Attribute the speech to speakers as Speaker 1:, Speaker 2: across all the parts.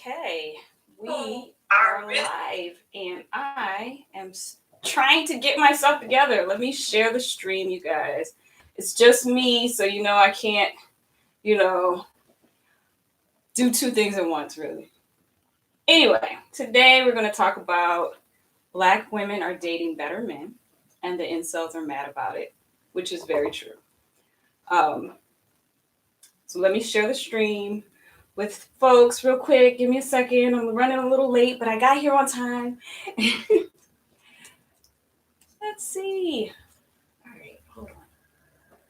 Speaker 1: Okay, we are live, and I am trying to get myself together. Let me share the stream, you guys. It's just me, so I can't, you know, do two things at once, really. Anyway, today we're going to talk about Black women are dating better men, and the incels are mad about it, which is very true. Um, so let me share the stream with folks real quick. Give me a second. I'm running a little late, but I got here on time. Let's see. All right, hold on.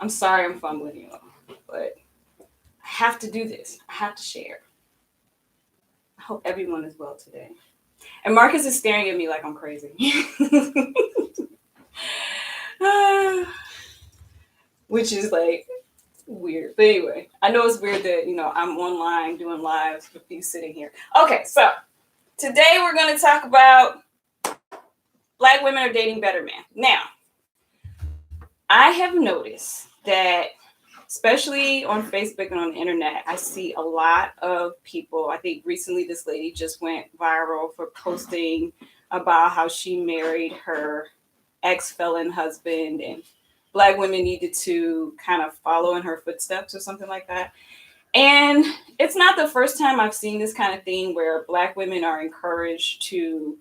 Speaker 1: I'm sorry I'm fumbling you all, but I have to do this. I have to share. I hope everyone is well today. And Marcus is staring at me like I'm crazy. Which is like weird. But anyway, I know it's weird that, I'm online doing lives with you sitting here. Okay, so today we're going to talk about Black women are dating better men. Now, I have noticed that, especially on Facebook and on the internet, I see a lot of people. I think recently this lady just went viral for posting about how she married her ex-felon husband, and Black women needed to kind of follow in her footsteps or something like that. And it's not the first time I've seen this kind of thing where Black women are encouraged to,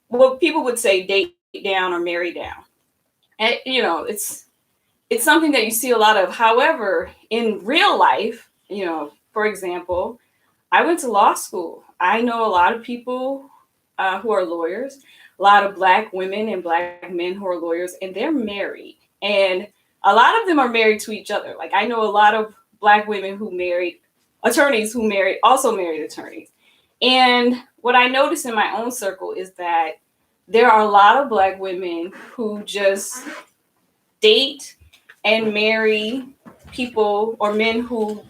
Speaker 1: what people would say, date down or marry down. And, it's something that you see a lot of. However, in real life, for example, I went to law school. I know a lot of people who are lawyers, a lot of Black women and Black men who are lawyers, and they're married. And a lot of them are married to each other. Like, I know a lot of Black women who married attorneys who also married attorneys. And what I noticed in my own circle is that there are a lot of Black women who just date and marry people or men who,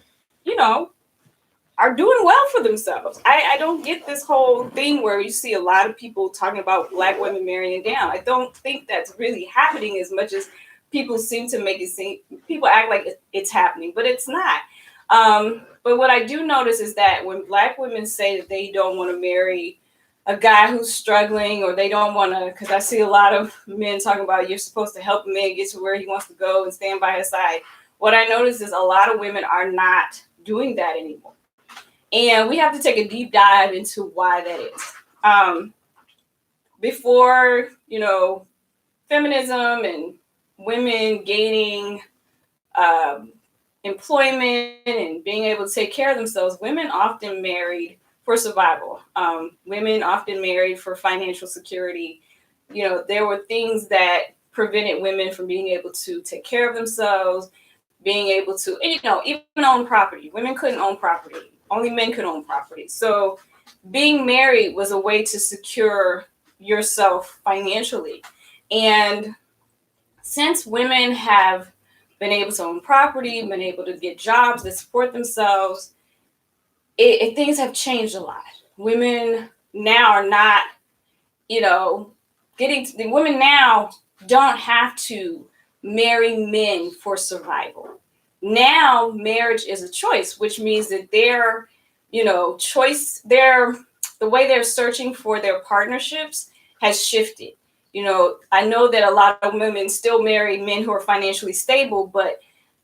Speaker 1: are doing well for themselves. I don't get this whole thing where you see a lot of people talking about Black women marrying down. I don't think that's really happening as much as people seem to make it seem. People act like it's happening, but it's not. But what I do notice is that when Black women say that they don't want to marry a guy who's struggling, or they don't want to, because I see a lot of men talking about you're supposed to help a man get to where he wants to go and stand by his side. What I notice is a lot of women are not doing that anymore. And we have to take a deep dive into why that is. Before, feminism and women gaining employment and being able to take care of themselves, women often married for survival. Women often married for financial security. There were things that prevented women from being able to take care of themselves, being able to, even own property. Women couldn't own property. Only men could own property. So being married was a way to secure yourself financially. And since women have been able to own property, been able to get jobs that support themselves, things have changed a lot. Women now are not, women now don't have to marry men for survival. Now marriage is a choice, which means that their, the way they're searching for their partnerships has shifted. I know that a lot of women still marry men who are financially stable, but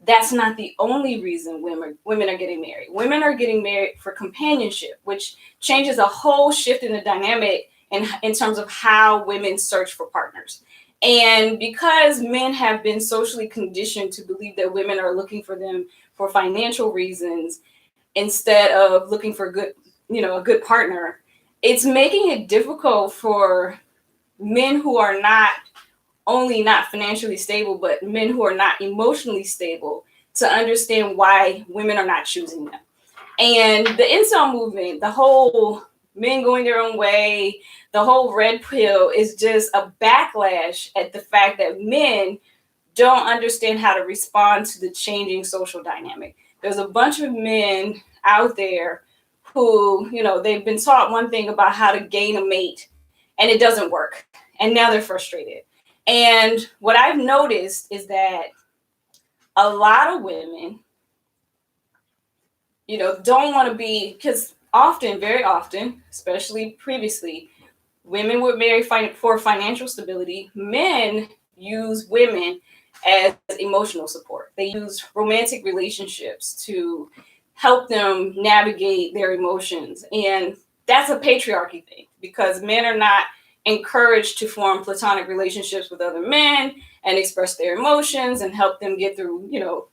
Speaker 1: that's not the only reason women are getting married. Women are getting married for companionship, which changes a whole shift in the dynamic in terms of how women search for partners. And because men have been socially conditioned to believe that women are looking for them for financial reasons instead of looking for a good partner, it's making it difficult for men who are not only not financially stable, but men who are not emotionally stable to understand why women are not choosing them. And the incel movement, the whole men going their own way, the whole red pill is just a backlash at the fact that men don't understand how to respond to the changing social dynamic. There's a bunch of men out there who, they've been taught one thing about how to gain a mate, and it doesn't work. And now they're frustrated. And what I've noticed is that a lot of women, don't want to be, because often, very often, especially previously, women would marry for financial stability. Men use women as emotional support. They use romantic relationships to help them navigate their emotions. And that's a patriarchy thing because men are not encouraged to form platonic relationships with other men and express their emotions and help them get through,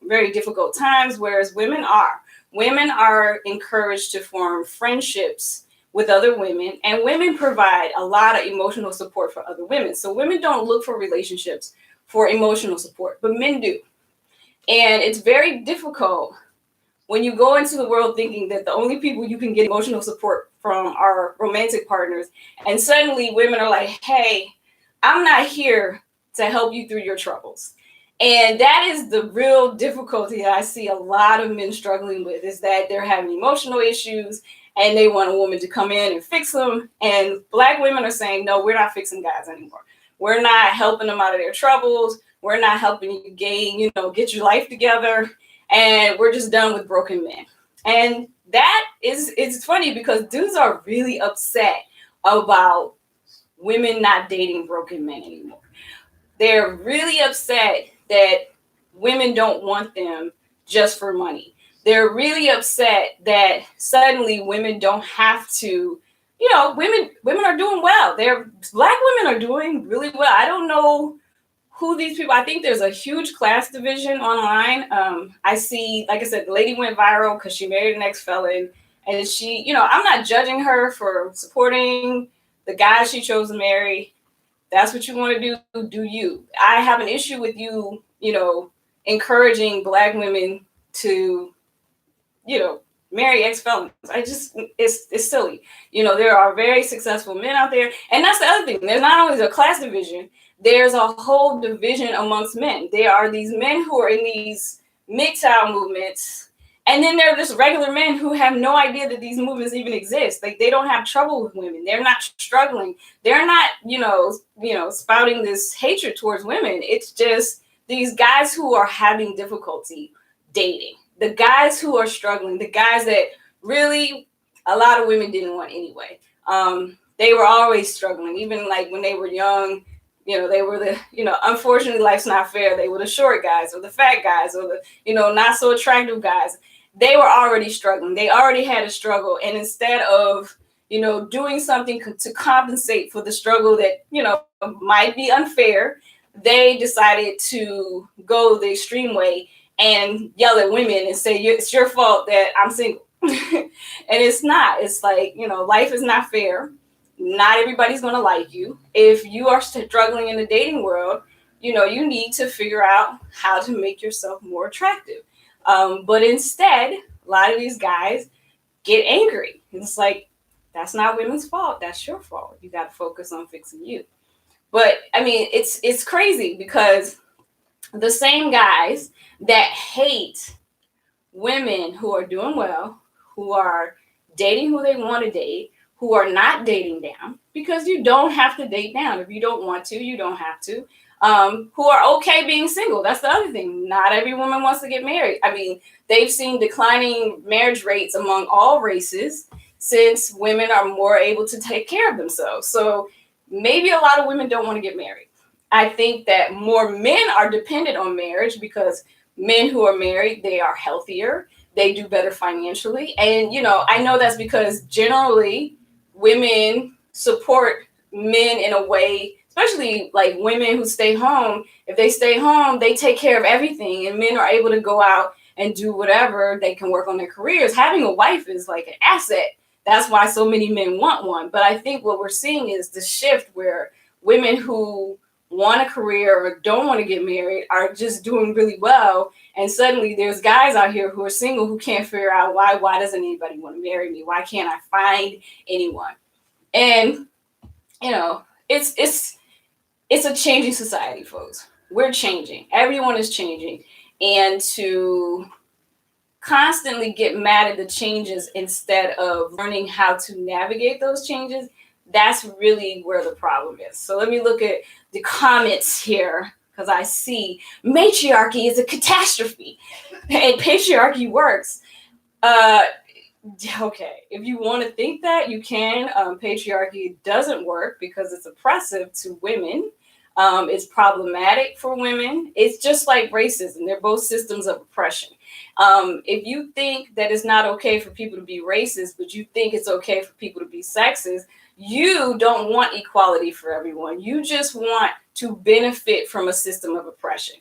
Speaker 1: very difficult times, whereas women are. Women are encouraged to form friendships with other women, and women provide a lot of emotional support for other women. So women don't look for relationships for emotional support, but men do. And it's very difficult when you go into the world thinking that the only people you can get emotional support from are romantic partners, and suddenly women are like, hey, I'm not here to help you through your troubles. And that is the real difficulty that I see a lot of men struggling with, is that they're having emotional issues and they want a woman to come in and fix them. And Black women are saying, no, we're not fixing guys anymore. We're not helping them out of their troubles. We're not helping you get your life together. And we're just done with broken men. And that it's funny because dudes are really upset about women not dating broken men anymore. They're really upset that women don't want them just for money. They're really upset that suddenly women don't have to, women are doing well. Black women are doing really well. I don't know who these people. I think there's a huge class division online. I see, like I said, the lady went viral because she married an ex-felon, and she, I'm not judging her for supporting the guy she chose to marry. That's what you want to do you. I have an issue with you, encouraging Black women to, marry ex-felons. It's silly. There are very successful men out there. And that's the other thing. There's not only a class division, there's a whole division amongst men. There are these men who are in these MGTOW movements, and then there are just regular men who have no idea that these movements even exist. Like, they don't have trouble with women. They're not struggling. They're not, spouting this hatred towards women. It's just these guys who are having difficulty dating. The guys who are struggling, the guys that really a lot of women didn't want anyway. They were always struggling, even like when they were young. They were unfortunately, life's not fair. They were the short guys or the fat guys or the, not so attractive guys. They were already struggling. They already had a struggle. And instead of, doing something to compensate for the struggle that, might be unfair, they decided to go the extreme way and yell at women and say, it's your fault that I'm single. And it's not. It's like, life is not fair. Not everybody's going to like you. If you are struggling in the dating world, you need to figure out how to make yourself more attractive. But instead, a lot of these guys get angry. It's like, that's not women's fault. That's your fault. You got to focus on fixing you. But I mean, it's crazy because the same guys that hate women who are doing well, who are dating who they want to date, who are not dating down, because you don't have to date down. If you don't want to, you don't have to. Who are okay being single. That's the other thing. Not every woman wants to get married. I mean, they've seen declining marriage rates among all races since women are more able to take care of themselves. So maybe a lot of women don't want to get married. I think that more men are dependent on marriage because men who are married, they are healthier. They do better financially. And, I know that's because generally women support men in a way, especially like women who stay home. If they stay home, they take care of everything, and men are able to go out and do whatever. They can work on their careers. Having a wife is like an asset. That's why so many men want one. But I think what we're seeing is the shift where women who want a career or don't want to get married are just doing really well. And suddenly there's guys out here who are single who can't figure out why doesn't anybody want to marry me? Why can't I find anyone? And, it's a changing society, folks. We're changing. Everyone is changing. And to constantly get mad at the changes instead of learning how to navigate those changes, that's really where the problem is. So let me look at the comments here, because I see matriarchy is a catastrophe and patriarchy works. Okay, if you want to think that, you can. Patriarchy doesn't work because it's oppressive to women. It's problematic for women. It's just like racism. They're both systems of oppression. If you think that it's not okay for people to be racist, but you think it's okay for people to be sexist, you don't want equality for everyone. You just want to benefit from a system of oppression.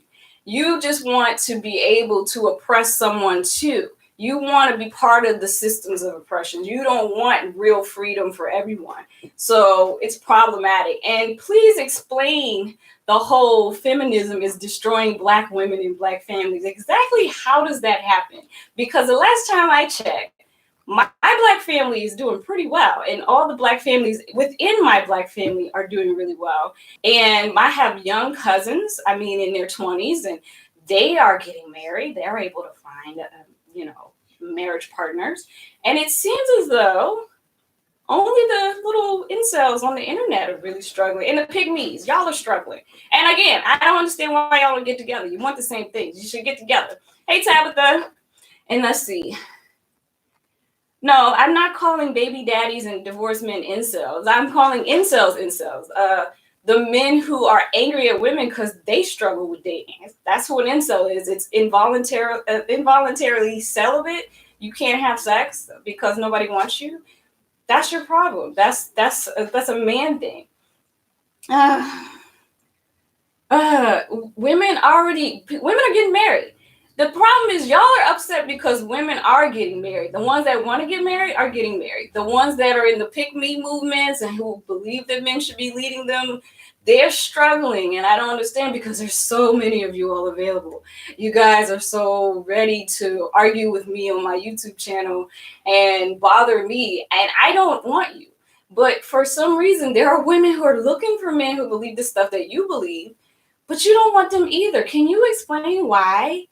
Speaker 1: You just want to be able to oppress someone too. You want to be part of the systems of oppression. You don't want real freedom for everyone. So it's problematic. And please explain the whole feminism is destroying Black women and Black families. Exactly how does that happen? Because the last time I checked, my Black family is doing pretty well. And all the Black families within my Black family are doing really well. And I have young cousins, I mean, in their 20s, and they are getting married. They're able to find marriage partners. And it seems as though only the little incels on the internet are really struggling. And the pygmies, y'all are struggling. And again, I don't understand why y'all don't get together. You want the same things. You should get together. Hey, Tabitha. And let's see. No, I'm not calling baby daddies and divorced men incels. I'm calling incels incels. The men who are angry at women because they struggle with dating. That's what an incel is. It's involuntarily celibate. You can't have sex because nobody wants you. That's your problem. That's a man thing. Women are getting married. The problem is y'all are upset because women are getting married. The ones that want to get married are getting married. The ones that are in the pick me movements and who believe that men should be leading them, they're struggling. And I don't understand because there's so many of you all available. You guys are so ready to argue with me on my YouTube channel and bother me. And I don't want you. But for some reason, there are women who are looking for men who believe the stuff that you believe, but you don't want them either. Can you explain why?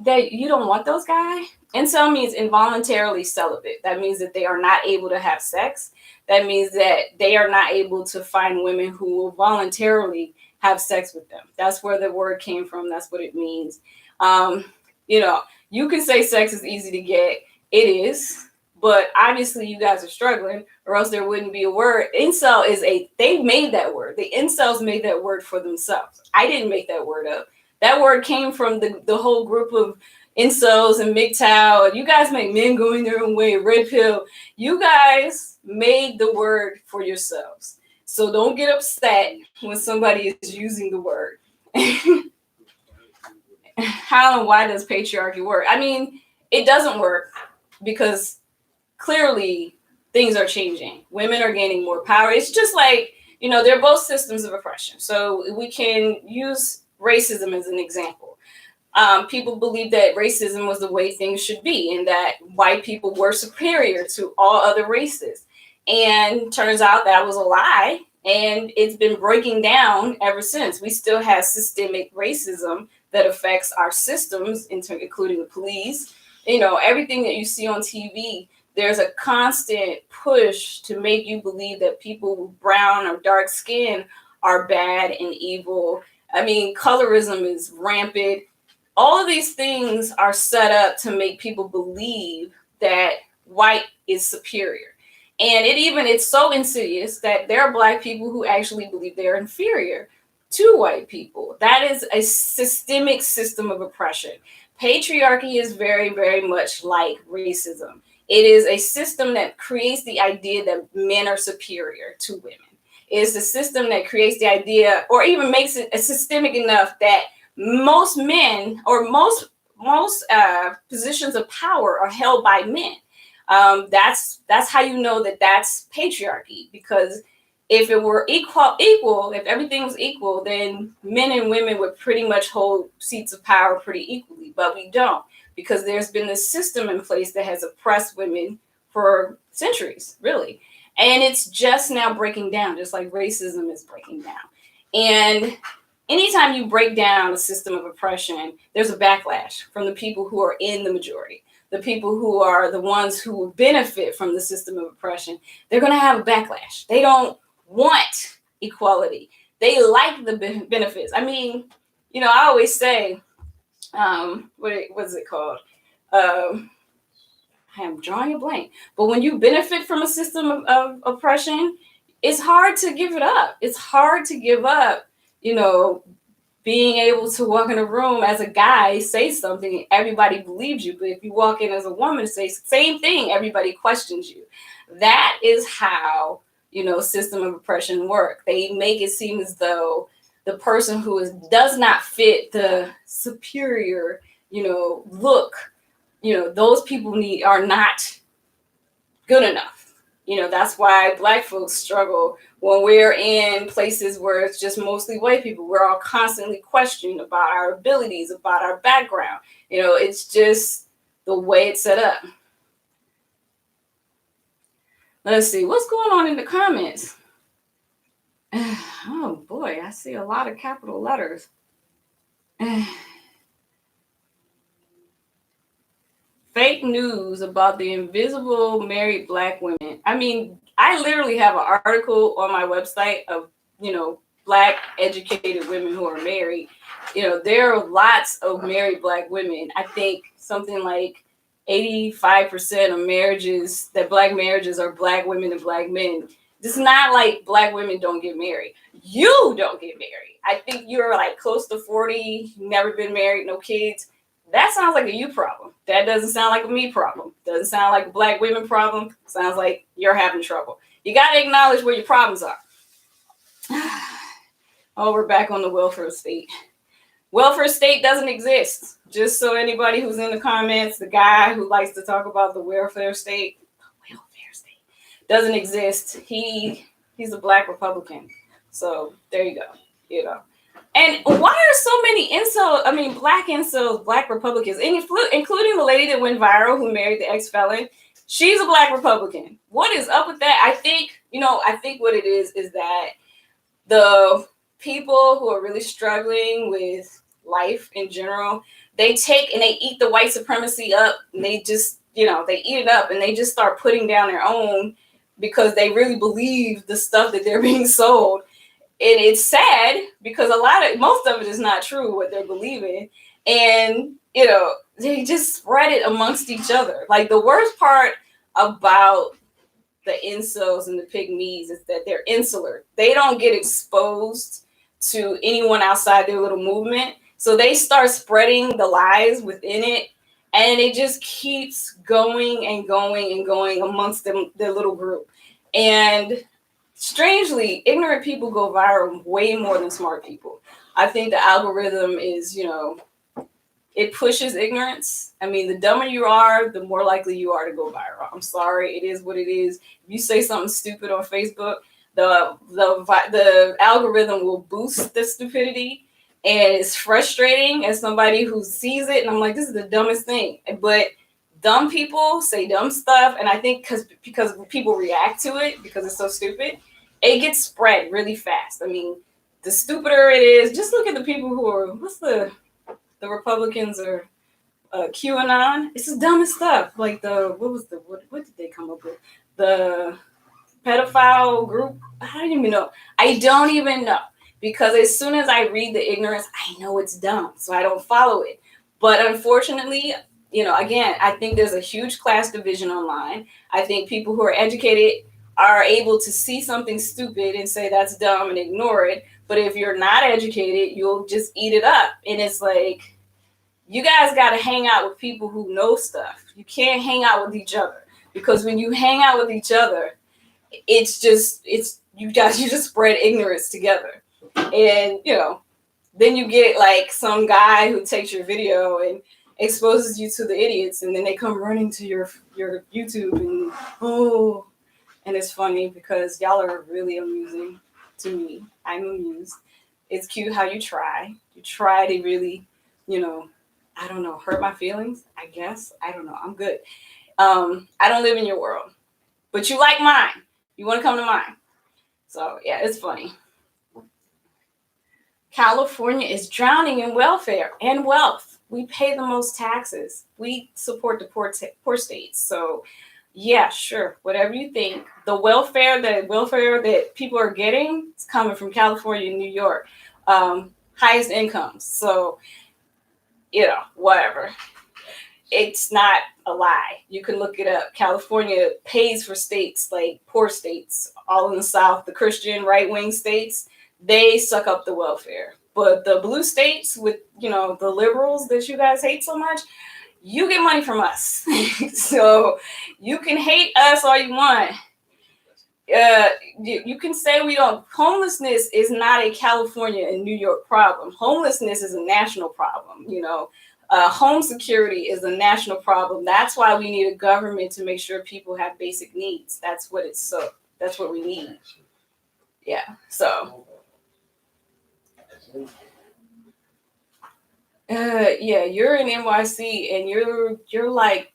Speaker 1: That you don't want those guys? Incel means involuntarily celibate. That means that they are not able to have sex. That means that they are not able to find women who will voluntarily have sex with them. That's where the word came from. That's what it means. You can say sex is easy to get. It is. But obviously you guys are struggling or else there wouldn't be a word. Incel they made that word. The incels made that word for themselves. I didn't make that word up. That word came from the whole group of incels and MGTOW. You guys make men going their own way, red pill. You guys made the word for yourselves. So don't get upset when somebody is using the word. How and why does patriarchy work? I mean, it doesn't work because clearly things are changing. Women are gaining more power. It's just like, they're both systems of oppression. So we can use racism as an example. People believe that racism was the way things should be and that white people were superior to all other races. And turns out that was a lie. And it's been breaking down ever since. We still have systemic racism that affects our systems, including the police. Everything that you see on TV, there's a constant push to make you believe that people with brown or dark skin are bad and evil. I mean, colorism is rampant. All of these things are set up to make people believe that white is superior. And it's so insidious that there are Black people who actually believe they're inferior to white people. That is a systemic system of oppression. Patriarchy is very, very much like racism. It is a system that creates the idea that men are superior to women. It's a system that creates the idea, or even makes it systemic enough that most men or most positions of power are held by men. That's how you know that that's patriarchy, because if it were equal, if everything was equal, then men and women would pretty much hold seats of power pretty equally, but we don't, because there's been this system in place that has oppressed women for centuries, really. And it's just now breaking down, just like racism is breaking down. And anytime you break down a system of oppression, there's a backlash from the people who are in the majority. The people who are the ones who benefit from the system of oppression, they're going to have a backlash. They don't want equality. They like the benefits. I mean, I always say, what is it called? I am drawing a blank. But when you benefit from a system of oppression, it's hard to give it up. It's hard to give up, being able to walk in a room as a guy, say something, everybody believes you. But if you walk in as a woman and say the same thing, everybody questions you. That is how, system of oppression work. They make it seem as though the person who does not fit the superior, look, those people are not good enough. That's why Black folks struggle when we're in places where it's just mostly white people. We're all constantly questioned about our abilities, about our background. It's just the way it's set up. Let's see, what's going on in the comments? Oh boy, I see a lot of capital letters. Fake news about the invisible married Black women. I mean, I literally have an article on my website of, Black educated women who are married. There are lots of married Black women. I think something like 85% of marriages, that Black marriages, are Black women and Black men. It's not like Black women don't get married. You don't get married. I think you're like close to 40, never been married, no kids. That sounds like a you problem. That doesn't sound like a me problem. Doesn't sound like a Black women problem. Sounds like you're having trouble. You got to acknowledge where your problems are. Oh, we're back on the welfare state. Welfare state doesn't exist. Just so anybody who's in the comments, the guy who likes to talk about the welfare state doesn't exist. He's a Black Republican. So there you go. And why are so many Black incels, Black Republicans, including the lady that went viral who married the ex-felon? She's a Black Republican. What is up with that? I think what it is that the people who are really struggling with life in general, they take and they eat the white supremacy up, and they just, they eat it up, and they just start putting down their own because they really believe the stuff that they're being sold. And it's sad because most of it is not true what they're believing. And, they just spread it amongst each other. Like, the worst part about the incels and the pygmies is that they're insular. They don't get exposed to anyone outside their little movement. So they start spreading the lies within it. And it just keeps going and going and going amongst them, their little group. And strangely, ignorant people go viral way more than smart people. I think the algorithm is, it pushes ignorance. I mean, the dumber you are, the more likely you are to go viral. I'm sorry, it is what it is. If you say something stupid on Facebook, the algorithm will boost the stupidity, and it's frustrating as somebody who sees it. And I'm like, this is the dumbest thing. But dumb people say dumb stuff, and I think because people react to it because it's so stupid, it gets spread really fast. I mean, the stupider it is, just look at the people who are, what's the Republicans or QAnon. It's the dumbest stuff. Like what did they come up with? The pedophile group. I don't even know. Because as soon as I read the ignorance, I know it's dumb. So I don't follow it. But unfortunately, again, I think there's a huge class division online. I think people who are educated are able to see something stupid and say that's dumb and ignore it. But if you're not educated, you'll just eat it up. And it's like, you guys got to hang out with people who know stuff. You can't hang out with each other, because when you hang out with each other, you just spread ignorance together. And, then you get like some guy who takes your video and exposes you to the idiots, and then they come running to your YouTube and it's funny because y'all are really amusing to me. I'm amused. It's cute how you try to really, I don't know, hurt my feelings, I guess. I don't know. I'm good. I don't live in your world, but you like mine. You want to come to mine. So yeah, it's funny. California is drowning in welfare and wealth. We pay the most taxes. We support the poor states. So yeah, sure. Whatever you think. The welfare that people are getting is coming from California and New York. Highest incomes. So, whatever. it's not a lie. You can look it up. California pays for states like poor states, all in the South, the Christian right-wing states, they suck up the welfare. But the blue states with, the liberals that you guys hate so much, you get money from us. So you can hate us all you want. You can say we don't. Homelessness is not a California and New York problem. Homelessness is a national problem. Home security is a national problem. That's why we need a government to make sure people have basic needs. That's what we need. Yeah. So. Yeah, you're in NYC and you're like,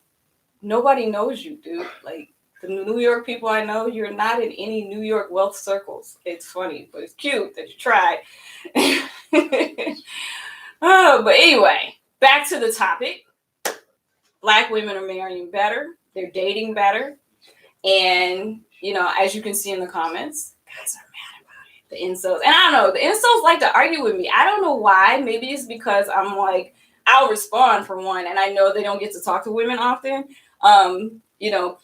Speaker 1: nobody knows you, dude. Like, the New York people I know, you're not in any New York wealth circles. It's funny, but it's cute that you tried. Oh, but anyway, back to the topic. Black women are marrying better. They're dating better. And, as you can see in the comments, guys are mad about it. The incels. And I don't know, the incels like to argue with me. I don't know why. Maybe it's because I'm like, I'll respond for one. And I know they don't get to talk to women often.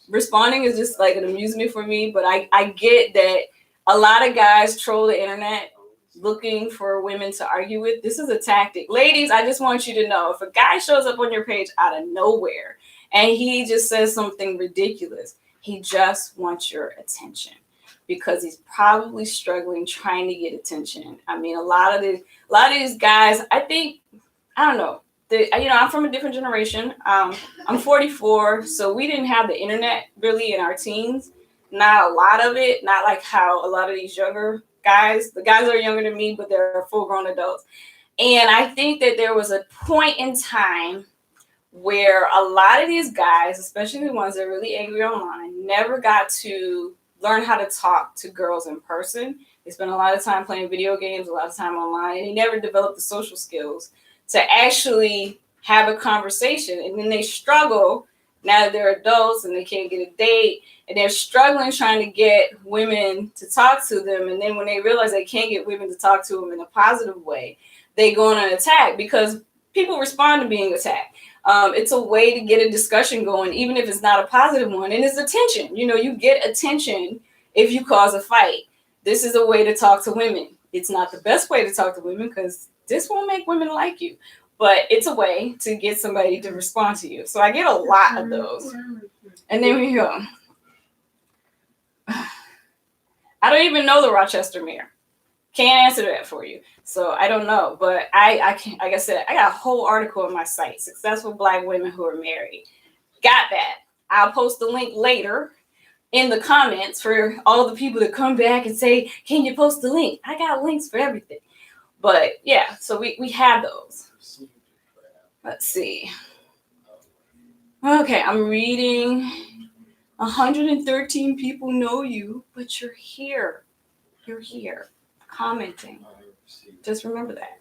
Speaker 1: Responding is just like an amusement for me, but I get that a lot of guys troll the internet looking for women to argue with. This is a tactic. Ladies, I just want you to know, if a guy shows up on your page out of nowhere and he just says something ridiculous, he just wants your attention because he's probably struggling trying to get attention. I mean, a lot of these guys, I don't know. I'm from a different generation. I'm 44, so we didn't have the internet really in our teens. Not a lot of it, not like how a lot of these younger guys, the guys that are younger than me, but they're full-grown adults. And I think that there was a point in time where a lot of these guys, especially the ones that are really angry online, never got to learn how to talk to girls in person. They spent a lot of time playing video games, a lot of time online, and they never developed the social skills to actually have a conversation. And then they struggle now that they're adults and they can't get a date, and they're struggling trying to get women to talk to them. And then when they realize they can't get women to talk to them in a positive way, they go on an attack because people respond to being attacked. It's a way to get a discussion going, even if it's not a positive one. And it's attention. You get attention if you cause a fight. This is a way to talk to women. It's not the best way to talk to women because this won't make women like you, but it's a way to get somebody to respond to you. So I get a lot of those. And then we go. I don't even know the Rochester mayor. Can't answer that for you. So I don't know. But I can, like I said, I got a whole article on my site, Successful Black Women Who Are Married. Got that. I'll post the link later in the comments for all the people that come back and say, can you post the link? I got links for everything. But yeah, so we have those. Let's see. Okay, I'm reading. 113 people know you, but you're here. You're here commenting. Just remember that.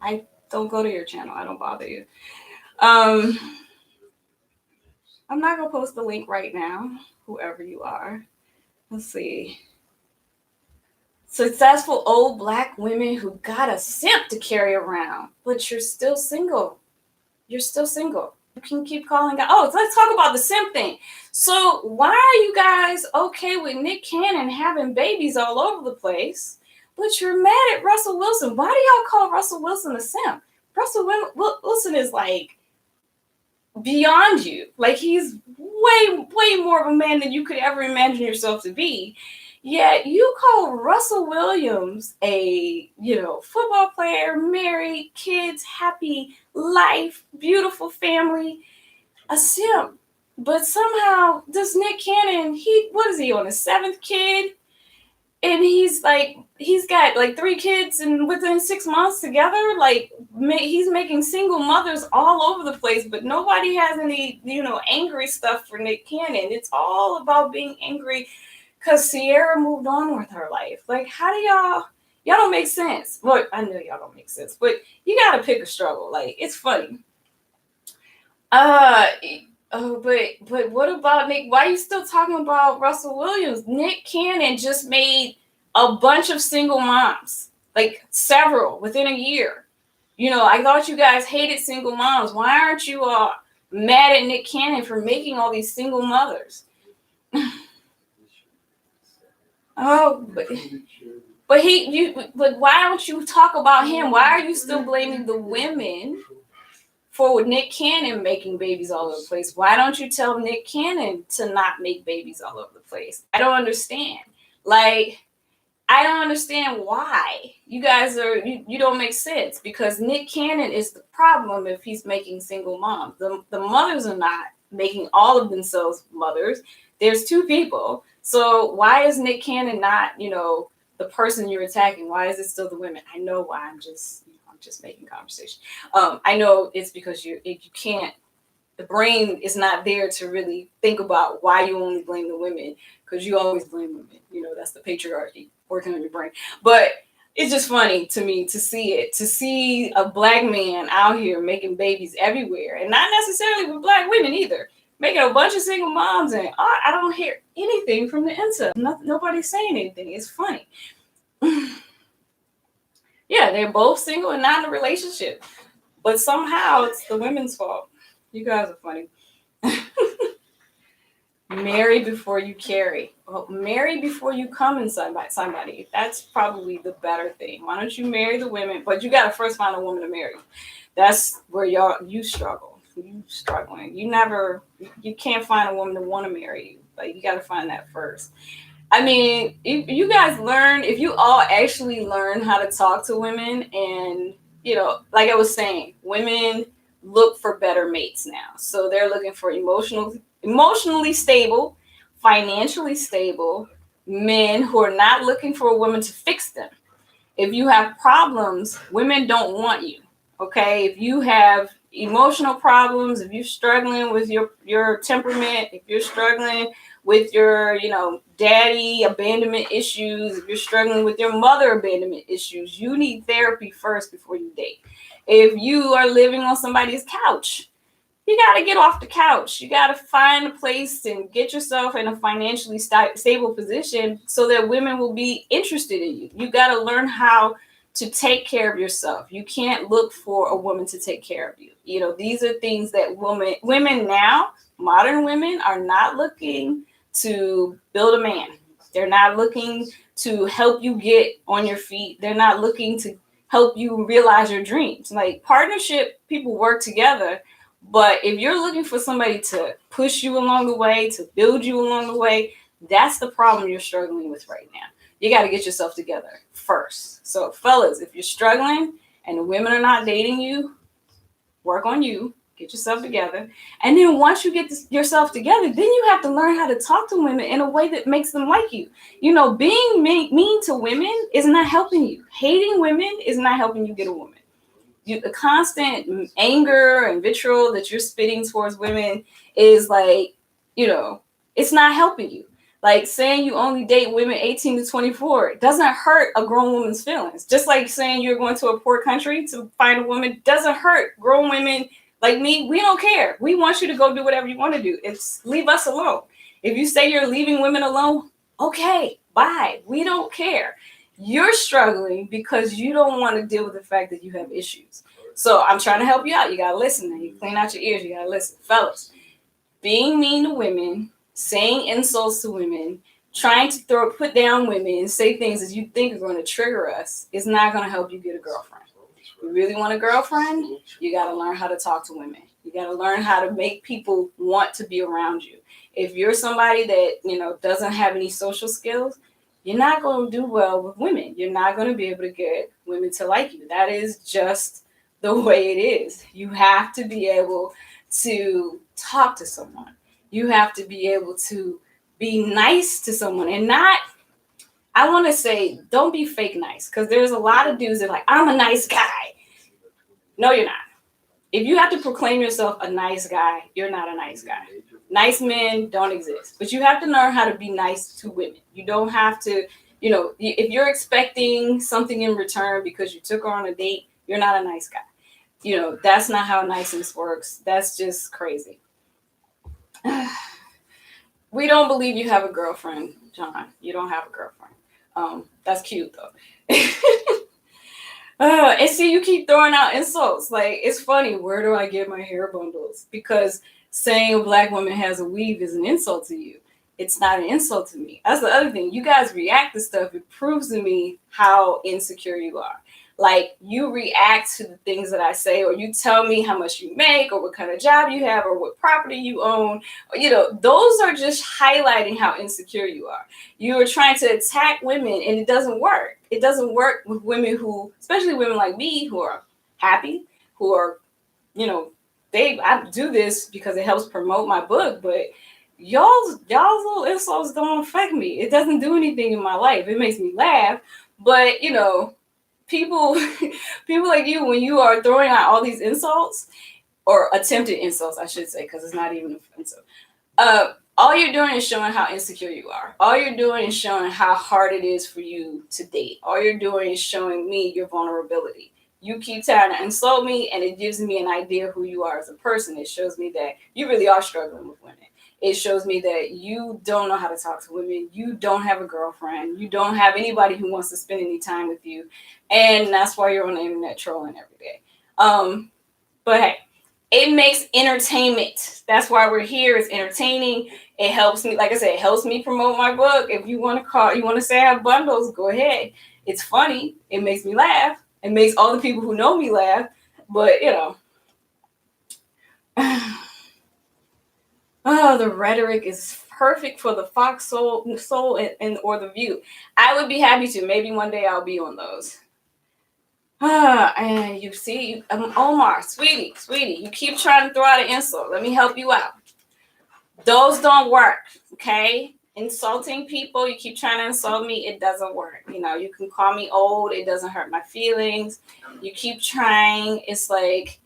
Speaker 1: I don't go to your channel. I don't bother you. I'm not going to post the link right now, whoever you are. Let's see. Successful old Black women who got a simp to carry around, but you're still single. You're still single. You can keep calling out. Oh, let's talk about the simp thing. So why are you guys okay with Nick Cannon having babies all over the place, but you're mad at Russell Wilson? Why do y'all call Russell Wilson a simp? Russell Wilson is like beyond you. Like, he's way more of a man than you could ever imagine yourself to be. Yet you call Russell Williams a, football player, married, kids, happy life, beautiful family, a simp. But somehow this Nick Cannon, what is he on his 7th kid? And he's got like 3 kids and within 6 months together, like he's making single mothers all over the place, but nobody has any, angry stuff for Nick Cannon. It's all about being angry because Sierra moved on with her life. Like, how do y'all don't make sense. Well, I know y'all don't make sense, but you got to pick a struggle. Like, it's funny. But what about Nick? Why are you still talking about Russell Williams? Nick Cannon just made a bunch of single moms, like several within a year. I thought you guys hated single moms. Why aren't you all mad at Nick Cannon for making all these single mothers. Oh, but why don't you talk about him? Why are you still blaming the women for Nick Cannon making babies all over the place? Why don't you tell Nick Cannon to not make babies all over the place? I don't understand. Like, I don't understand why you guys you don't make sense, because Nick Cannon is the problem if he's making single moms. The mothers are not making all of themselves mothers. There's two people. So why is Nick Cannon not, the person you're attacking? Why is it still the women? I know why. I'm just making conversation. I know it's because you can't. The brain is not there to really think about why you only blame the women, because you always blame women. That's the patriarchy working on your brain. But it's just funny to me to see a black man out here making babies everywhere, and not necessarily with black women either, making a bunch of single moms, and I don't hear anything from the incels. Nobody's saying anything. It's funny. Yeah, they're both single and not in a relationship, but somehow it's the women's fault. You guys are funny. Marry before you carry. Well, marry before you come in somebody. That's probably the better thing. Why don't you marry the women? But you got to first find a woman to marry. That's where you struggle. You struggling. You can't find a woman to want to marry you. Like, you got to find that first. I mean, if you all actually learn how to talk to women, and, like I was saying, women look for better mates now. So they're looking for emotionally stable, financially stable men who are not looking for a woman to fix them. If you have problems, women don't want you. Okay? If you have emotional problems, if you're struggling with your temperament, if you're struggling with your, daddy abandonment issues, if you're struggling with your mother abandonment issues, you need therapy first before you date. If you are living on somebody's couch, you got to get off the couch. You got to find a place and get yourself in a financially stable position so that women will be interested in you. You got to learn how to take care of yourself. You can't look for a woman to take care of you. These are things that women now, modern women, are not looking to build a man. They're not looking to help you get on your feet. They're not looking to help you realize your dreams. Like, partnership, people work together. But if you're looking for somebody to push you along the way, to build you along the way, that's the problem you're struggling with right now. You got to get yourself together first. So, fellas, if you're struggling and the women are not dating you, work on you. Get yourself together. And then once you get yourself together, then you have to learn how to talk to women in a way that makes them like you. Being mean to women is not helping you. Hating women is not helping you get a woman. The constant anger and vitriol that you're spitting towards women is like, it's not helping you. Like, saying you only date women 18 to 24 doesn't hurt a grown woman's feelings. Just like saying you're going to a poor country to find a woman doesn't hurt grown women like me. We don't care. We want you to go do whatever you want to do. It's leave us alone. If you say you're leaving women alone, okay, bye. We don't care. You're struggling because you don't want to deal with the fact that you have issues. So I'm trying to help you out. You got to listen. And you clean out your ears. You got to listen. Fellas, being mean to women, saying insults to women, trying to put down women and say things that you think are going to trigger us is not going to help you get a girlfriend. If you really want a girlfriend, you got to learn how to talk to women. You got to learn how to make people want to be around you. If you're somebody that, doesn't have any social skills, you're not going to do well with women. You're not going to be able to get women to like you. That is just the way it is. You have to be able to talk to someone. You have to be able to be nice to someone, and not, I want to say, don't be fake nice, because there's a lot of dudes that are like, I'm a nice guy. No, you're not. If you have to proclaim yourself a nice guy, you're not a nice guy. Nice men don't exist, but you have to learn how to be nice to women. You don't have to, if you're expecting something in return because you took her on a date, you're not a nice guy. That's not how niceness works. That's just crazy. We don't believe you have a girlfriend, John. You don't have a girlfriend. That's cute, though. And see, you keep throwing out insults. Like, it's funny. Where do I get my hair bundles? Because saying a black woman has a weave is an insult to you. It's not an insult to me. That's the other thing. You guys react to stuff. It proves to me how insecure you are. Like, you react to the things that I say, or you tell me how much you make, or what kind of job you have, or what property you own. Those are just highlighting how insecure you are. You are trying to attack women, and it doesn't work. It doesn't work with women who, especially women like me, who are happy, who are, I do this because it helps promote my book, but y'all's little insults don't affect me. It doesn't do anything in my life. It makes me laugh, but people people like you, when you are throwing out all these insults, or attempted insults, I should say, because it's not even offensive. All you're doing is showing how insecure you are. All you're doing is showing how hard it is for you to date. All you're doing is showing me your vulnerability. You keep trying to insult me, and it gives me an idea of who you are as a person. It shows me that you really are struggling with women. It shows me that you don't know how to talk to women. You don't have a girlfriend. You don't have anybody who wants to spend any time with you. And that's why you're on the internet trolling every day. But hey, it makes entertainment. That's why we're here. It's entertaining. It helps me, like I said, it helps me promote my book. If you want to say I have bundles, go ahead. It's funny. It makes me laugh. It makes all the people who know me laugh. But, the rhetoric is perfect for the Fox Soul and or the View. I would be happy to. Maybe one day I'll be on those. And you see, Omar, sweetie, you keep trying to throw out an insult. Let me help you out. Those don't work, okay? Insulting people, you keep trying to insult me, it doesn't work. You can call me old, it doesn't hurt my feelings. You keep trying, it's like,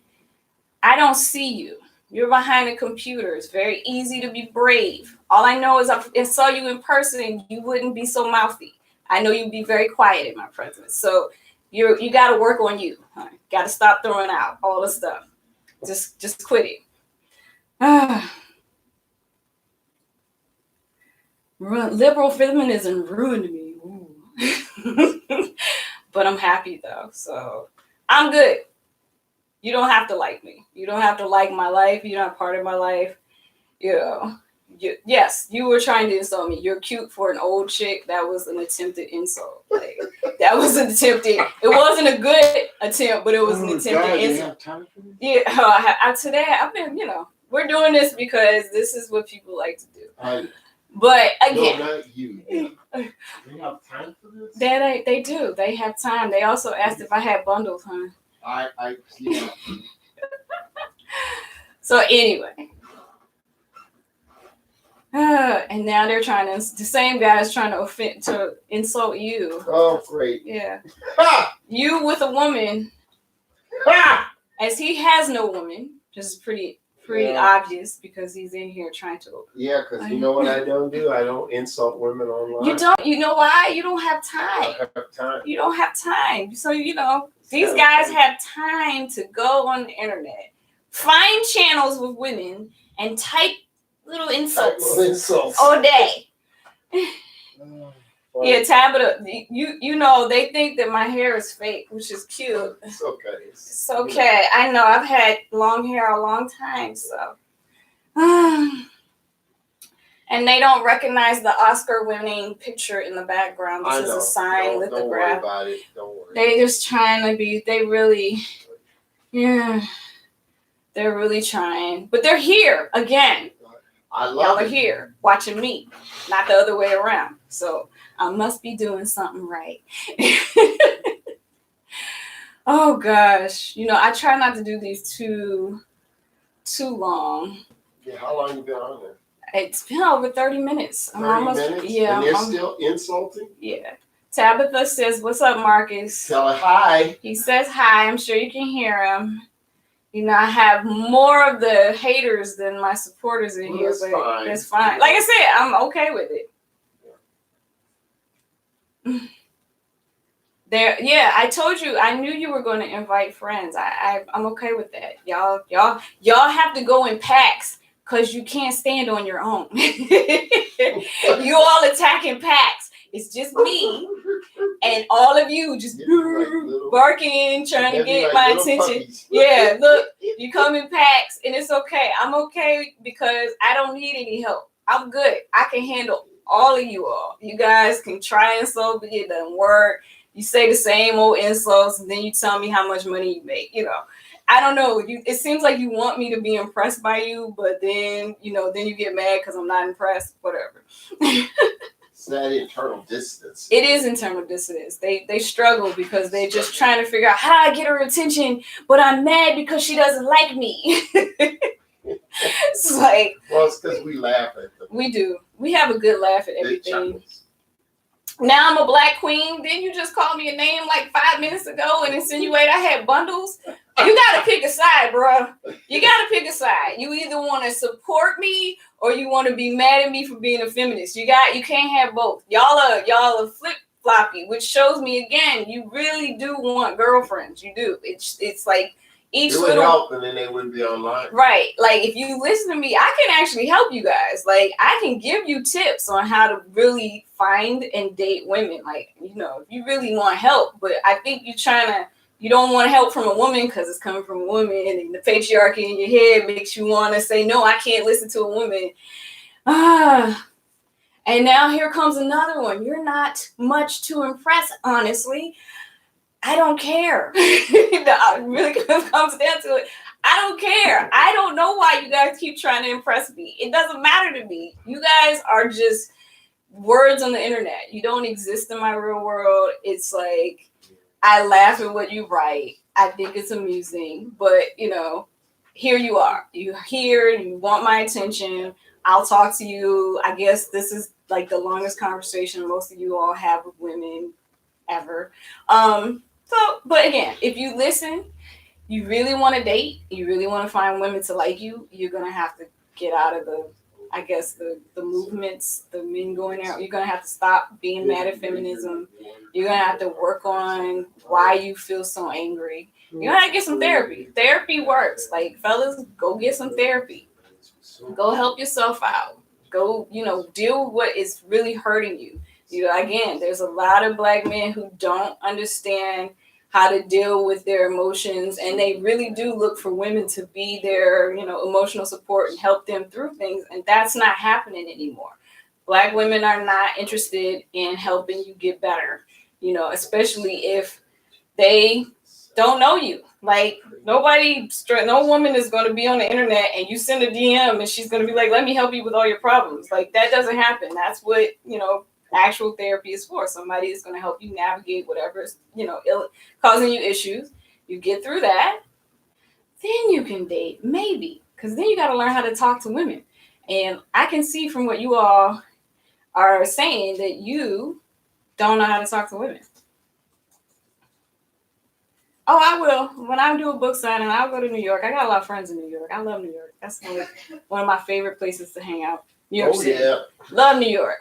Speaker 1: I don't see you. You're behind a computer. It's very easy to be brave. All I know is if I saw you in person, you wouldn't be so mouthy. I know you'd be very quiet in my presence. So you got to work on you. Huh? Got to stop throwing out all the stuff. Just quit it. Liberal feminism ruined me. But I'm happy though, so I'm good. You don't have to like me. You don't have to like my life. You're not part of my life. Yes, you were trying to insult me. You're cute for an old chick. That was an attempted insult. Like, that was an attempted. It wasn't a good attempt, but it was an attempted insult. Yeah, today I've been. We're doing this because this is what people like to do. But again,
Speaker 2: no, not you. They have time for this?
Speaker 1: They do. They have time. They also asked if I had bundles, huh?
Speaker 2: Yeah.
Speaker 1: So anyway, and now they're trying to. The same guy's trying to insult you.
Speaker 2: Oh, great.
Speaker 1: Yeah.
Speaker 2: Ha!
Speaker 1: You with a woman,
Speaker 2: Ha!
Speaker 1: as he has no woman, which is pretty obvious because he's in here trying to.
Speaker 2: Yeah, because you know what I don't do? I don't insult women online.
Speaker 1: You don't. You know why? You don't have time.
Speaker 2: I don't have time.
Speaker 1: You don't have time. So these guys have time to go on the internet, find channels with women, and type little insults all day. Yeah, Tabitha, they think that my hair is fake, which is cute.
Speaker 2: It's okay.
Speaker 1: It's okay. I know. I've had long hair a long time, so. And they don't recognize the Oscar-winning picture in the background. This is a sign lithograph.
Speaker 2: Don't worry about it. Don't worry.
Speaker 1: They're just trying to be. They really, yeah. They're really trying, but they're here again. Y'all are here watching me, not the other way around. So I must be doing something right. Oh gosh, I try not to do these too long.
Speaker 2: Yeah, how long you been on there?
Speaker 1: It's been over 30 minutes.
Speaker 2: 30 minutes?
Speaker 1: Yeah.
Speaker 2: And they're still insulting?
Speaker 1: Yeah. Tabitha says, "What's up, Marcus?"
Speaker 2: Tell her hi.
Speaker 1: He says hi. I'm sure you can hear him. I have more of the haters than my supporters in here, but
Speaker 2: fine.
Speaker 1: It's fine. Like I said, I'm okay with it. Yeah, I told you. I knew you were going to invite friends. I'm okay with that. Y'all have to go in packs because you can't stand on your own. You all attacking packs. It's just me and all of you just barking, trying to get my attention.
Speaker 2: Puppies.
Speaker 1: Yeah, look, you come in packs, and it's okay. I'm okay because I don't need any help. I'm good. I can handle all of you all. You guys can try and insult me. It doesn't work. You say the same old insults, and then you tell me how much money you make. I don't know. It seems like you want me to be impressed by you, but then then you get mad because I'm not impressed. Whatever.
Speaker 2: It's that internal dissonance.
Speaker 1: It is internal dissonance. They struggle because they're just trying to figure out how I get her attention, but I'm mad because she doesn't like me. It's like,
Speaker 2: well, it's because we laugh at them.
Speaker 1: We do. We have a good laugh at everything. Now I'm a black queen. Didn't you just call me a name like 5 minutes ago and insinuate I had bundles? You gotta pick a side, bruh. You gotta pick a side. You either want to support me or you want to be mad at me for being a feminist. You can't have both. Y'all are flip floppy, which shows me again you really do want girlfriends. You do. It's like each
Speaker 2: it would help, and then they wouldn't be online.
Speaker 1: Right. Like if you listen to me, I can actually help you guys. Like I can give you tips on how to really find and date women. Like if you really want help, but I think you don't want help from a woman because it's coming from a woman, and the patriarchy in your head makes you want to say, no, I can't listen to a woman. And now here comes another one. You're not much to impress, honestly. I don't care. It really comes down to it. I don't care. I don't know why you guys keep trying to impress me. It doesn't matter to me. You guys are just words on the internet. You don't exist in my real world. It's like I laugh at what you write. I think it's amusing, but here you are. You're here. You want my attention. I'll talk to you. I guess this is like the longest conversation most of you all have with women ever. But again, if you listen, you really want to date, you really want to find women to like you, you're going to have to get out of the movements, the men going out. You're going to have to stop being mad at feminism. You're going to have to work on why you feel so angry. You're going to have to get some therapy. Therapy works. Like, fellas, go get some therapy. Go help yourself out. Go, deal with what is really hurting you. Again, there's a lot of black men who don't understand how to deal with their emotions, and they really do look for women to be their, emotional support and help them through things, and that's not happening anymore. Black women are not interested in helping you get better, especially if they don't know you. Like no woman is going to be on the internet and you send a DM and she's going to be like, let me help you with all your problems. Like that doesn't happen. That's what, actual therapy is for. Somebody is going to help you navigate whatever is, causing you issues. You get through that, then you can date, maybe, because then you got to learn how to talk to women. And I can see from what you all are saying that you don't know how to talk to women. Oh, I will. When I do a book signing, I'll go to New York. I got a lot of friends in New York. I love New York. That's one of my favorite places to hang out. New York City. Yeah. Love New York.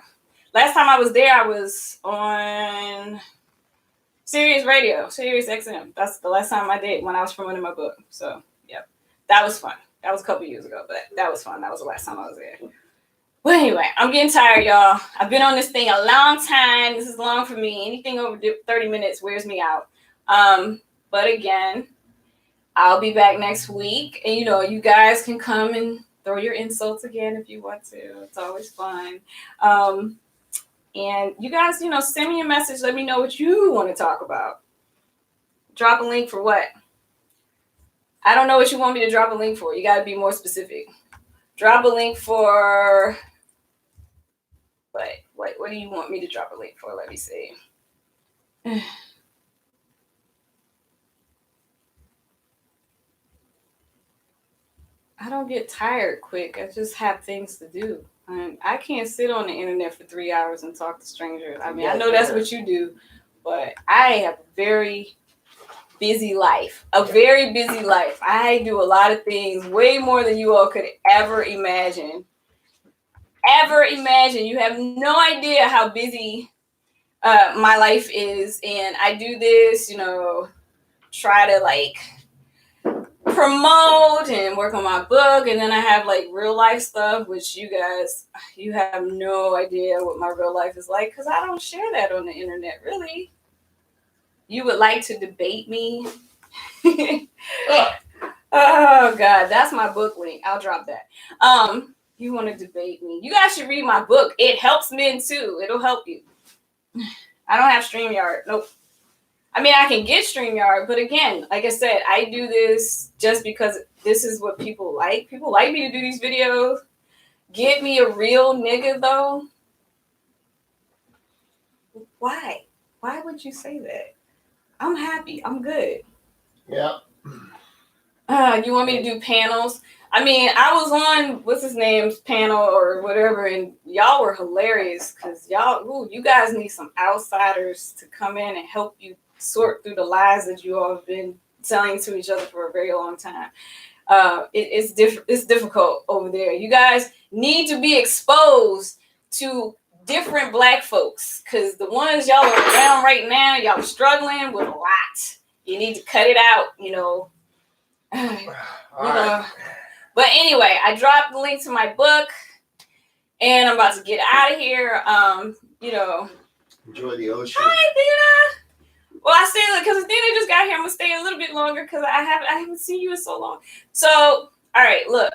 Speaker 1: Last time I was there, I was on Sirius Radio, Sirius XM. That's the last time I did when I was promoting my book. So, yeah, that was fun. That was a couple years ago, but that was fun. That was the last time I was there. But anyway, I'm getting tired, y'all. I've been on this thing a long time. This is long for me. Anything over 30 minutes wears me out. But again, I'll be back next week. And, you guys can come and throw your insults again if you want to. It's always fun. And you guys, send me a message. Let me know what you want to talk about. Drop a link for what? I don't know what you want me to drop a link for. You got to be more specific. Drop a link for what do you want me to drop a link for? Let me see. I don't get tired quick. I just have things to do. I can't sit on the internet for 3 hours and talk to strangers. I mean, I know that's what you do, but I have a very busy life. I do a lot of things, way more than you all could ever imagine. You have no idea how busy my life is, and I do this, try to promote and work on my book, and then I have like real life stuff, which you have no idea what my real life is like because I don't share that on the internet. Really, you would like to debate me? Oh God, that's my book link. I'll drop that. You want to debate me? You guys should read my book. It helps men too. It'll help you. I don't have StreamYard. Nope. I mean, I can get StreamYard, but again, like I said, I do this just because this is what people like. People like me to do these videos. Get me a real nigga, though. Why? Why would you say that? I'm happy. I'm good.
Speaker 2: Yeah.
Speaker 1: You want me to do panels? I mean, I was on what's his name's panel or whatever, and y'all were hilarious because you guys need some outsiders to come in and help you sort through the lies that you all have been telling to each other for a very long time. It's difficult over there. You guys need to be exposed to different Black folks because the ones y'all are around right now, y'all are struggling with a lot. You need to cut it out, you know.
Speaker 2: Right.
Speaker 1: But anyway, I dropped the link to my book, and I'm about to get out of here.
Speaker 2: Enjoy the ocean.
Speaker 1: Hi, Athena. Well, I say that because Athena just got here. I'm gonna stay a little bit longer because I haven't seen you in so long. So, all right, look,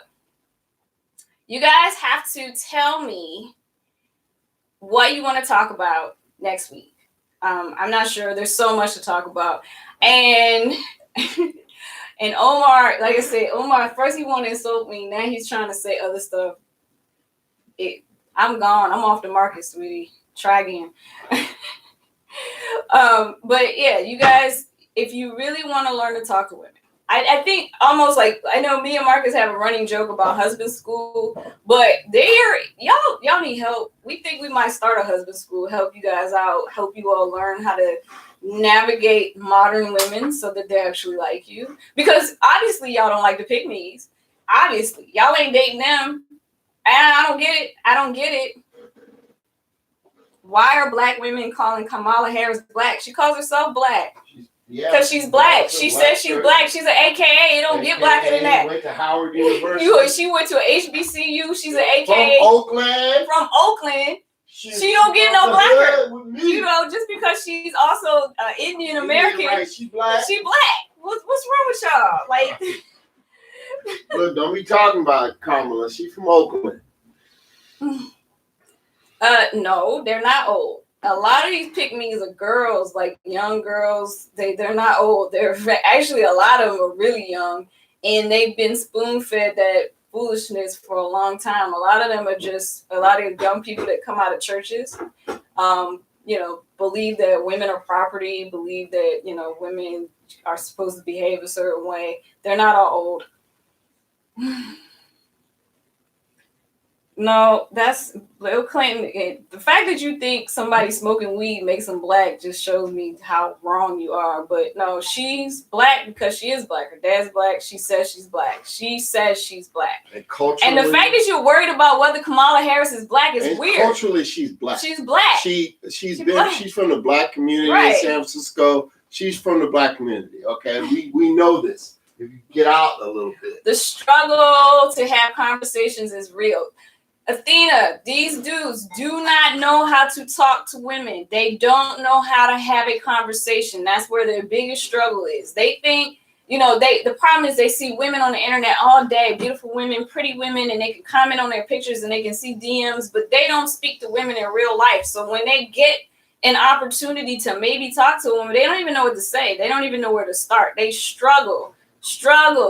Speaker 1: you guys have to tell me what you want to talk about next week. I'm not sure. There's so much to talk about, and. And Omar, like I said, Omar, first he wanted to insult me. Now he's trying to say other stuff. I'm gone. I'm off the market, sweetie. Try again. But yeah, you guys, if you really want to learn to talk to women, I think almost like, I know me and Marcus have a running joke about husband school, but y'all need help. We think we might start a husband school, help you guys out, help you all learn how to navigate modern women so that they actually like you. Because obviously y'all don't like the pick-me's. Obviously. Y'all ain't dating them. And I don't get it. Why are Black women calling Kamala Harris Black? She calls herself Black. Because she's Black. She says she's Black. She's an AKA. It don't get blacker than that.
Speaker 2: Went to Howard University.
Speaker 1: She went to a HBCU. She's an AKA.
Speaker 2: From
Speaker 1: Oakland. She don't get no blacker. You know, just because she's also Indian American.
Speaker 2: Right. She Black.
Speaker 1: What's wrong with y'all? Like,
Speaker 2: look, don't be talking about Kamala. She's from Oakland.
Speaker 1: No, they're not old. A lot of these pick-me's are girls, like young girls. They're not old. They're actually, a lot of them are really young, and they've been spoon-fed that foolishness for a long time. A lot of them are just a lot of young people that come out of churches, believe that women are property, believe that, women are supposed to behave a certain way. They're not all old. No, that's Bill Clinton. The fact that you think somebody smoking weed makes them Black just shows me how wrong you are. But no, she's Black because she is Black. Her dad's Black. She says she's Black. She says she's Black. And the fact that you're worried about whether Kamala Harris is Black is weird.
Speaker 2: Culturally, she's Black.
Speaker 1: She's Black.
Speaker 2: She's from the Black community in San Francisco. She's from the Black community. Okay, we know this. If you get out a little bit,
Speaker 1: the struggle to have conversations is real. Athena, these dudes do not know how to talk to women. They don't know how to have a conversation. That's where their biggest struggle is. They think, the problem is they see women on the internet all day, beautiful women, pretty women, and they can comment on their pictures and they can see DMs, but they don't speak to women in real life. So when they get an opportunity to maybe talk to a woman, they don't even know what to say. They don't even know where to start. They struggle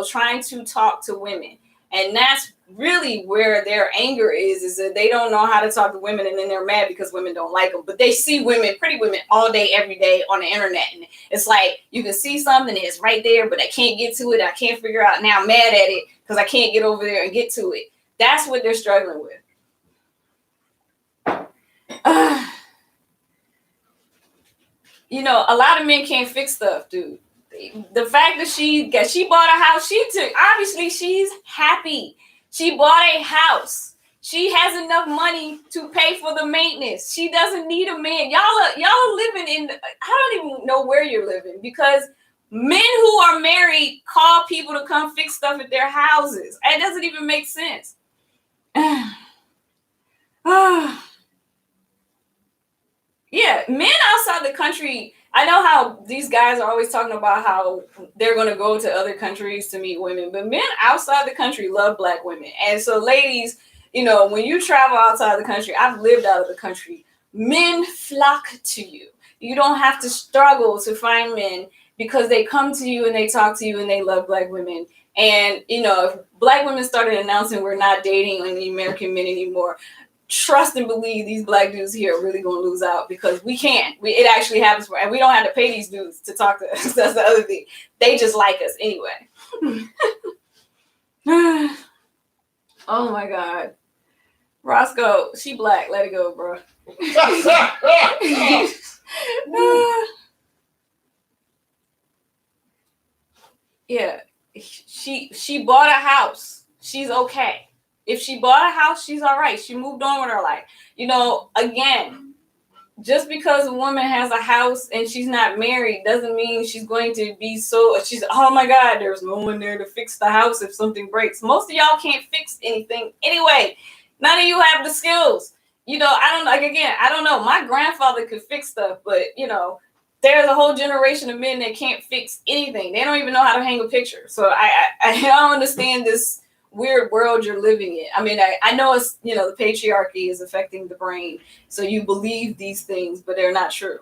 Speaker 1: trying to talk to women. And that's really where their anger is that they don't know how to talk to women, and then they're mad because women don't like them. But they see women, pretty women, all day, every day on the internet. And it's like, you can see something, it's right there, but I can't get to it. I can't figure out, now I'm mad at it because I can't get over there and get to it. That's what they're struggling with. A lot of men can't fix stuff, dude. The fact that she bought a house, obviously she's happy. She bought a house. She has enough money to pay for the maintenance. She doesn't need a man. Y'all are living in, I don't even know where you're living, because Men who are married call people to come fix stuff at their houses. It doesn't even make sense. Yeah, men outside the country, I know how these guys are always talking about how they're going to go to other countries to meet women, but men outside the country love black women. And so, ladies, when you travel outside the country, I've lived out of the country, men flock to you. You don't have to struggle to find men because they come to you and they talk to you and they love black women. And, if black women started announcing we're not dating any American men anymore, trust and believe these black dudes here are really going to lose out because we can't. It actually happens and we don't have to pay these dudes to talk to us. That's the other thing. They just like us anyway. Oh my God. Roscoe, she black. Let it go, bro. Yeah. She bought a house. She's okay. If she bought a house, she's all right. She moved on with her life. Again, just because a woman has a house and she's not married doesn't mean she's going to be oh my God, there's no one there to fix the house if something breaks. Most of y'all can't fix anything anyway. None of you have the skills. I don't know. My grandfather could fix stuff, but there's a whole generation of men that can't fix anything. They don't even know how to hang a picture. So I don't understand this weird world you're living in. I know it's, the patriarchy is affecting the brain. So you believe these things, but they're not true.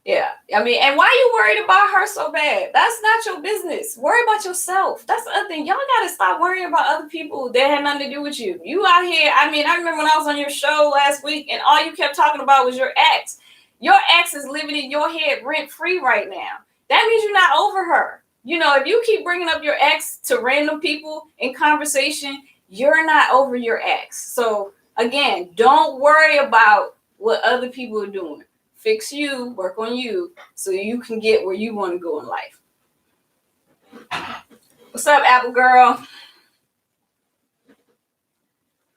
Speaker 1: Yeah. And why are you worried about her so bad? That's not your business. Worry about yourself. That's the other thing. Y'all got to stop worrying about other people that had nothing to do with you. You out here. I remember when I was on your show last week and all you kept talking about was your ex. Your ex is living in your head rent free right now. That means you're not over her. If you keep bringing up your ex to random people in conversation, you're not over your ex. So again, don't worry about what other people are doing. Fix you, work on you, so you can get where you want to go in life. What's up, Apple Girl?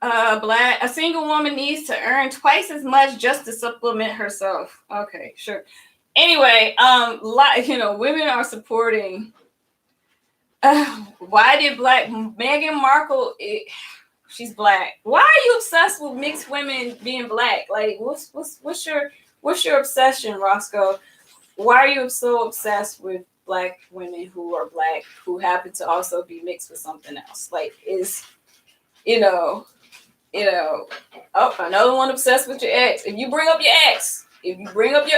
Speaker 1: Black. A single woman needs to earn twice as much just to supplement herself. Okay, sure. Anyway, women are supporting. Why did Meghan Markle? She's black. Why are you obsessed with mixed women being black? Like, what's your obsession, Roscoe? Why are you so obsessed with black women who are black who happen to also be mixed with something else? Like, another one obsessed with your ex. If you bring up your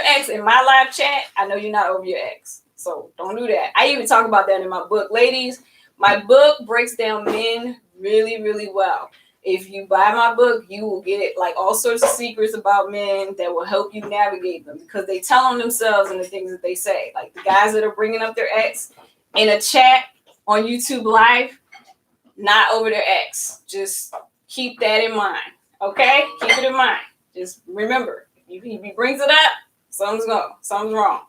Speaker 1: ex in my live chat, I know you're not over your ex. So don't do that. I even talk about that in my book. Ladies, my book breaks down men really, really well. If you buy my book, you will get like all sorts of secrets about men that will help you navigate them because they tell on themselves and the things that they say. Like the guys that are bringing up their ex in a chat on YouTube Live, not over their ex. Just keep that in mind. Okay? Keep it in mind. Just remember, if he brings it up, something's wrong.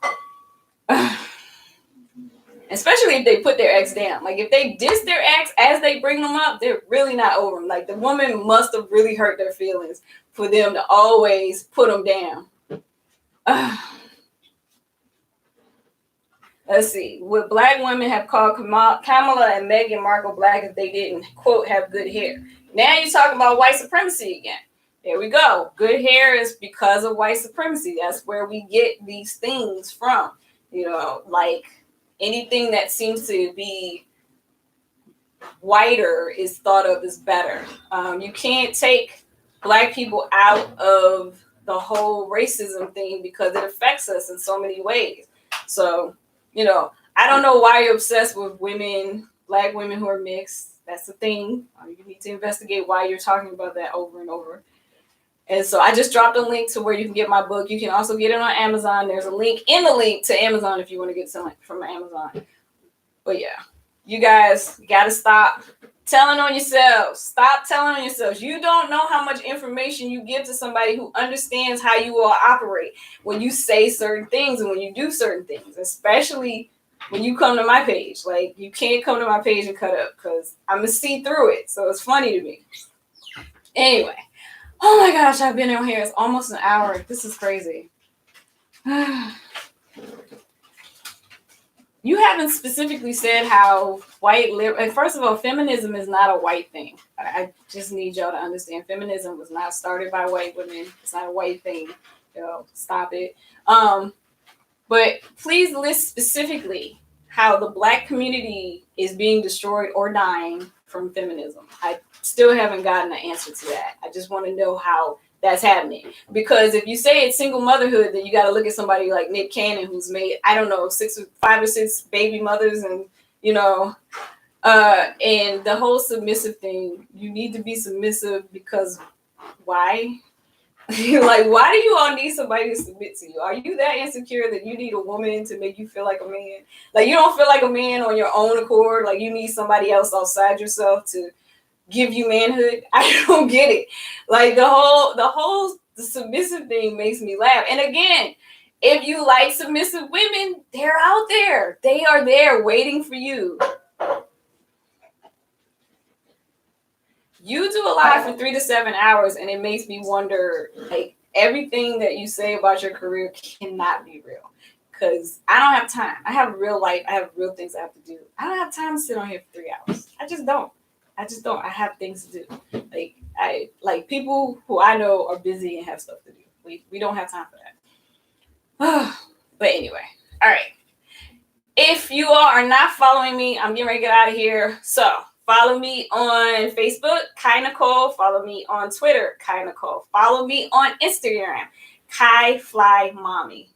Speaker 1: Especially if they put their ex down. Like if they diss their ex as they bring them up, they're really not over them. Like the woman must have really hurt their feelings for them to always put them down. Let's see. Would black women have called Kamala and Meghan Markle black if they didn't, quote, have good hair? Now you're talking about white supremacy again. There we go. Good hair is because of white supremacy. That's where we get these things from. Like anything that seems to be whiter is thought of as better. You can't take black people out of the whole racism thing because it affects us in so many ways. So, I don't know why you're obsessed with black women who are mixed. That's the thing. You need to investigate why you're talking about that over and over. And so I just dropped a link to where you can get my book. You can also get it on Amazon. There's a link in the link to Amazon if you want to get something from Amazon. But yeah, you guys got to stop telling on yourselves. Stop telling on yourselves. You don't know how much information you give to somebody who understands how you all operate when you say certain things and when you do certain things, especially when you come to my page. Like, you can't come to my page and cut up because I'm going to see through it. So it's funny to me. Anyway. Oh my gosh, I've been on here. It's almost an hour. This is crazy. You haven't specifically said how and first of all, feminism is not a white thing. I just need y'all to understand. Feminism was not started by white women. It's not a white thing. Stop it. But please list specifically how the Black community is being destroyed or dying from feminism. I still haven't gotten an answer to that. I just want to know how that's happening. Because if you say it's single motherhood, then you got to look at somebody like Nick Cannon, who's made, I don't know, 5 or 6 baby mothers, and and the whole submissive thing. You need to be submissive because why? Like, why do you all need somebody to submit to you? Are you that insecure that you need a woman to make you feel like a man? Like, you don't feel like a man on your own accord. Like, you need somebody else outside yourself to give you manhood. I don't get it. Like, the submissive thing makes me laugh. And again, if you like submissive women, they're out there. They are there waiting for you. You do a live for 3 to 7 hours, and it makes me wonder, like, everything that you say about your career cannot be real. Because I don't have time. I have real life. I have real things I have to do. I don't have time to sit on here for 3 hours. I just don't. I have things to do. Like people who I know are busy and have stuff to do. We don't have time for that. But anyway, all right. If you all are not following me, I'm getting ready to get out of here. So follow me on Facebook, Kai Nicole. Follow me on Twitter, Kai Nicole. Follow me on Instagram, Kai Fly Mommy.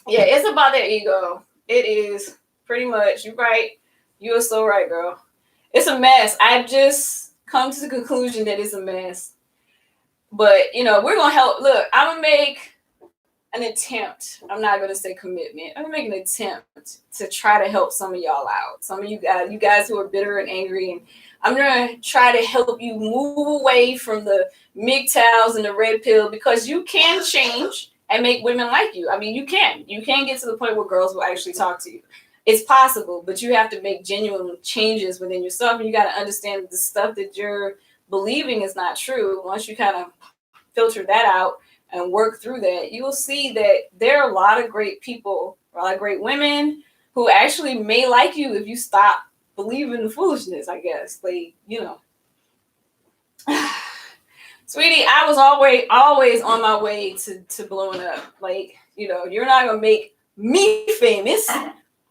Speaker 1: Yeah, it's about that ego. It is pretty much. You're right. You are so right, girl. It's a mess. I've just come to the conclusion that it's a mess. But, we're going to help. Look, I'm going to make an attempt. I'm not going to say commitment. I'm going to make an attempt to try to help some of y'all out. Some of you guys who are bitter and angry. And I'm going to try to help you move away from the MGTOWs and the red pill, because you can change and make women like you. I mean, you can. You can get to the point where girls will actually talk to you. It's possible, but you have to make genuine changes within yourself. And you got to understand that the stuff that you're believing is not true. Once you kind of filter that out and work through that, you will see that there are a lot of great people, a lot of great women who actually may like you if you stop believing the foolishness, I guess. Like, Sweetie, I was always on my way to blowing up. Like, you're not going to make me famous.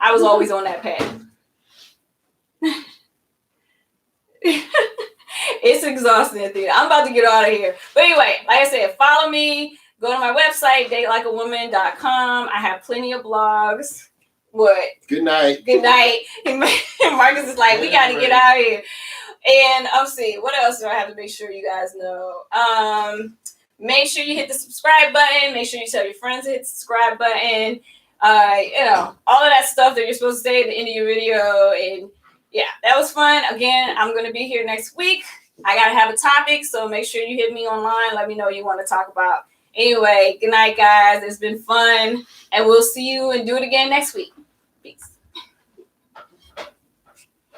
Speaker 1: I was always on that path. It's exhausting. I'm about to get out of here. But anyway, like I said, follow me. Go to my website, datelikeawoman.com. I have plenty of blogs. What?
Speaker 2: Good night.
Speaker 1: Good night. Marcus is like, we got to get out of here. And I'll see. What else do I have to make sure you guys know? Make sure you hit the subscribe button. Make sure you tell your friends to hit the subscribe button. All of that stuff that you're supposed to say at the end of your video. And yeah, that was fun. Again, I'm going to be here next week. I got to have a topic, so make sure you hit me online. Let me know what you want to talk about. Anyway, good night, guys. It's been fun, and we'll see you and do it again next week. Peace.